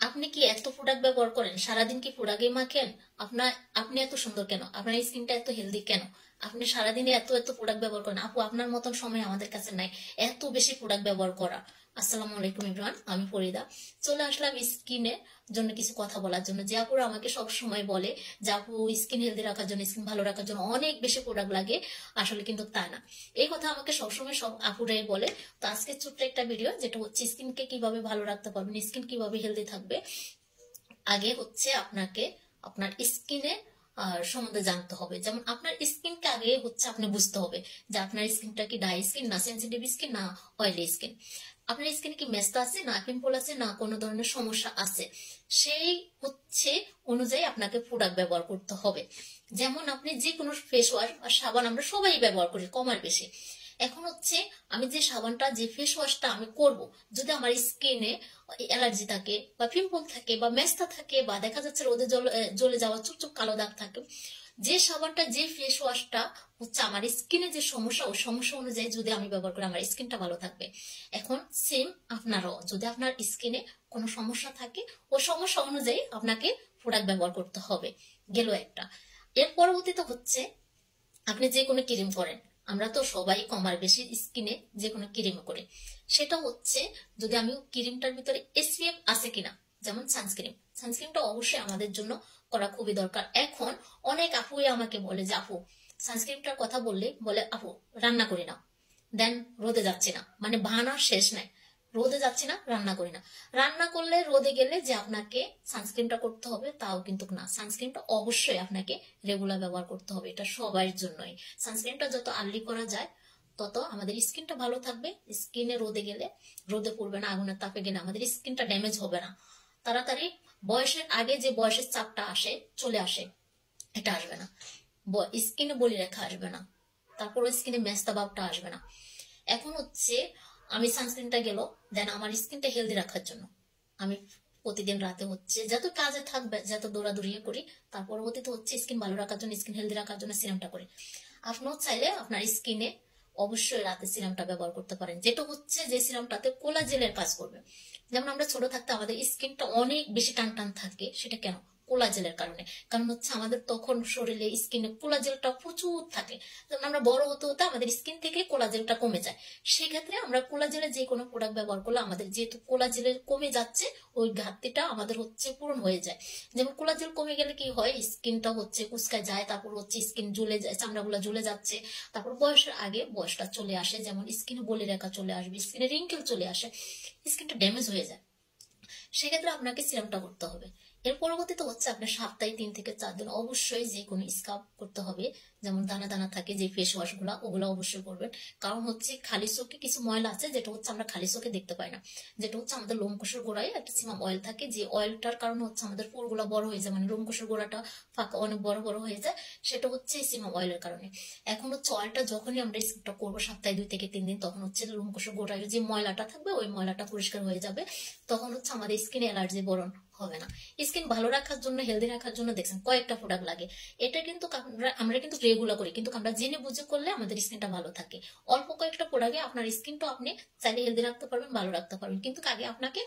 আপনি কি এত প্রোডাক্ট ব্যবহার করেন? সারাদিন কি প্রোডাক্টই মাখেন? আপনার আপনি এত সুন্দর কেন? আপনার স্কিনটা এত হেলদি কেন? আপনি সারাদিনে এত এত প্রোডাক্ট ব্যবহার করেন। আপু, আপনার মতন সময় আমাদের কাছে নাই এত বেশি প্রোডাক্ট ব্যবহার করা। আসসালামু আলাইকুম এভরিওয়ান, আমি ফরিদা। চলে আসলাম স্কিনের জন্য কিছু কথা বলার জন্য। যে আপুরা আমাকে সব সময় বলে যে আপু, স্কিন হেলদি রাখার জন্য, স্কিন ভালো রাখার জন্য অনেক বেশি প্রোডাক্ট লাগে। আসলে কিন্তু তা না। এই কথা আমাকে সবসময় সব আপুরাই বলে। তো আজকে ছোট্ট একটা ভিডিও, যেটা হচ্ছে স্কিনকে কিভাবে ভালো রাখতে পারবেন, স্কিন কিভাবে হেলদি থাকবে। আগে হচ্ছে আপনাকে আপনার স্কিনে সম্বন্ধে জানতে হবে। যেমন আপনার স্কিনকে আগে হচ্ছে আপনি বুঝতে হবে যে আপনার স্কিনটা কি ড্রাই স্কিন, না সেনসিটিভ স্কিন, না অয়েলি স্কিন। আপনার স্কিনে কি মেস্তা আছে, না পিম্পল আছে, না কোনো ধরনের সমস্যা আছে। সেই হচ্ছে অনুযায়ী আপনাকে প্রোডাক্ট ব্যবহার করতে হবে। যেমন আপনি যে কোনো ফেস ওয়াশ বা সাবান আমরা সবাই ব্যবহার করি কম আর বেশি। এখন হচ্ছে আমি যে সাবানটা, যে ফেস ওয়াশটা আমি করব, যদি আমার স্কিনে অ্যালার্জি থাকে বা পিম্পল থাকে বা মেস্তা থাকে বা দেখা যাচ্ছে রোদে জ্বলে যাওয়া চুপচুপ কালো দাগ থাকে, যে সাবানটা, যে ফেস ওয়াশটা হচ্ছে আমার স্কিনে যে সমস্যা, ওই সমস্যা অনুযায়ী যদি আমি ব্যবহার করি, আমার স্কিনটা ভালো থাকবে। এখন সেম আপনারও, যদি আপনার স্কিনে কোনো সমস্যা থাকে, ওই সমস্যা অনুযায়ী আপনাকে প্রোডাক্ট ব্যবহার করতে হবে। গেল একটা। এর পরবর্তীতে হচ্ছে আপনি যে কোনো ক্রিম করেন, আমরা তো সবাই কমার বেশি স্কিনে যে কোনো ক্রিম করি। সেটা হচ্ছে যদি আমি ক্রিমটার ভিতরে এসপিএফ আছে কিনা, যেমন সানস্ক্রিনটা অবশ্যই আমাদের জন্য করা খুবই দরকার। এখন অনেক আপুই আমাকে বলে যে আপু, সানস্ক্রিনটার কথা বলে আপু রান্না করি না, দেন রোদে যাচ্ছে না, মানে বাহানার শেষ নাই। রোদে যাচ্ছে না, রান্না করি না। রান্না করলে রোদে গেলে যে আপনাকে সানস্ক্রিনটা করতে হবে তাও কিন্তু না। সানস্ক্রিনটা অবশ্যই আপনাকে রেগুলার ব্যবহার করতে হবে, এটা সবার জন্যই। সানস্ক্রিনটা যত আর্লি করা যায় তত আমাদের স্কিনটা ভালো থাকবে। স্কিনে রোদে গেলে, রোদে পড়বে না, আগুনের তাপে গেলে আমাদের স্কিনটা ড্যামেজ হবে না তাড়াতাড়ি। বয়সের আগে যে বয়সের চাপটা আসে, চলে আসে, এটা আসবে না। স্কিনে বলি রেখা আসবে না, তারপর স্কিনে মেস্তা ভাবটা আসবে না। এখন হচ্ছে আমি সানস্ক্রিনটা গেল, দেন আমার স্কিনটা হেলদি রাখার জন্য আমি প্রতিদিন রাতে হচ্ছে যত কাজে থাকবে, যত দৌড়াদৌড়ি করি, তার পরবর্তীতে হচ্ছে স্কিন ভালো রাখার জন্য, স্কিন হেলদি রাখার জন্য সিরামটা করি। আপনিও চাইলে আপনার স্কিনে অবশ্যই রাতে সিরামটা ব্যবহার করতে পারেন, যেটা হচ্ছে যে সিরামটাতে কোলাজেনের কাজ করবে। যেমন আমরা ছোট থাকতে আমাদের স্কিনটা অনেক বেশি টান টান থাকে, সেটা কেন? কোলাজেলের কারণে। কারণ হচ্ছে আমাদের তখন শরীরে স্কিনে কোলাজেলটা প্রচুর থাকে। যখন আমরা বড় হতে হতে আমাদের স্কিন থেকে কোলাজেলটা কমে যায়। সেক্ষেত্রে আমরা কোলাজেলের যে কোনো প্রোডাক্ট ব্যবহার করলে আমাদের যেহেতু কোলাজেলের কমে যাচ্ছে, ওই ঘাটতিটা আমাদের হচ্ছে পূরণ হয়ে যায়। যেমন কোলাজেল কমে গেলে কি হয়, স্কিনটা হচ্ছে কুচকায় যায়, তারপর হচ্ছে স্কিন ঝুলে যায়, চামড়াগুলো ঝুলে যাচ্ছে। তারপর বয়সের আগে বয়সটা চলে আসে, যেমন স্কিনে বলি রেখা চলে আসবে, স্কিনে রিঙ্কেল চলে আসে, স্কিনটা ড্যামেজ হয়ে যায়। সেক্ষেত্রে আপনাকে সিরামটা করতে হবে। এর পরবর্তীতে হচ্ছে আপনার সপ্তাহে 3 থেকে 4 দিন অবশ্যই যে কোনো স্ক্রাব করতে হবে। যেমন দানা দানা থাকে যে ফেস ওয়াশ গুলা, ওগুলো অবশ্যই করবেন। কারণ হচ্ছে খালি চোখে কিছু ময়লা আছে, যেটা হচ্ছে আমরা খালি চোখে দেখতে পাই না। যেটা হচ্ছে আমাদের লোমকূশের গোড়ায় একটা সিমাম অয়েল থাকে, যে অয়েলটার কারণে হচ্ছে আমাদের পোরগুলো বড় হয়ে যায়, মানে লোমকূশের গোড়াটা ফাঁকা অনেক বড় বড় হয়ে যায়। সেটা হচ্ছে সিমাম অয়েলের কারণে। এখন হচ্ছে অয়েলটা যখনই আমরা স্ক্রাবটা করবো সপ্তাহে 2 থেকে 3 দিন, তখন হচ্ছে লোমকূশের গোড়ায় যে ময়লাটা থাকবে, ওই ময়লাটা পরিষ্কার হয়ে যাবে। তখন হচ্ছে আমাদের স্কিনে অ্যালার্জি বরণ হবে না। স্কিন ভালো রাখার জন্য, হেলদি রাখার জন্য দেখছেন কয়েকটা প্রোডাক্ট লাগে। এটা কিন্তু আমরা কিন্তু রেগুলার করি, কিন্তু আমরা জেনে বুঝে করলে আমাদের স্কিনটা ভালো থাকে। অল্প কয়েকটা প্রোডাক্টে আপনার স্কিনটা আপনি চাইলে হেলদি রাখতে পারবেন, ভালো রাখতে পারবেন। কিন্তু আগে আপনাকে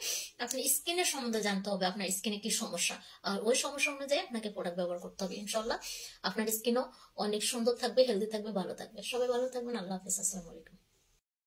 আপনার স্কিনের সম্বন্ধে জানতে হবে, আপনার স্কিনে কি সমস্যা, আর ওই সমস্যা অনুযায়ী আপনাকে প্রোডাক্ট ব্যবহার করতে হবে। ইনশাল্লাহ আপনার স্কিনও অনেক সুন্দর থাকবে, হেলদি থাকবে, ভালো থাকবে। সবাই ভালো থাকবেন। আল্লাহ হাফেজ। আসসালামু আলাইকুম।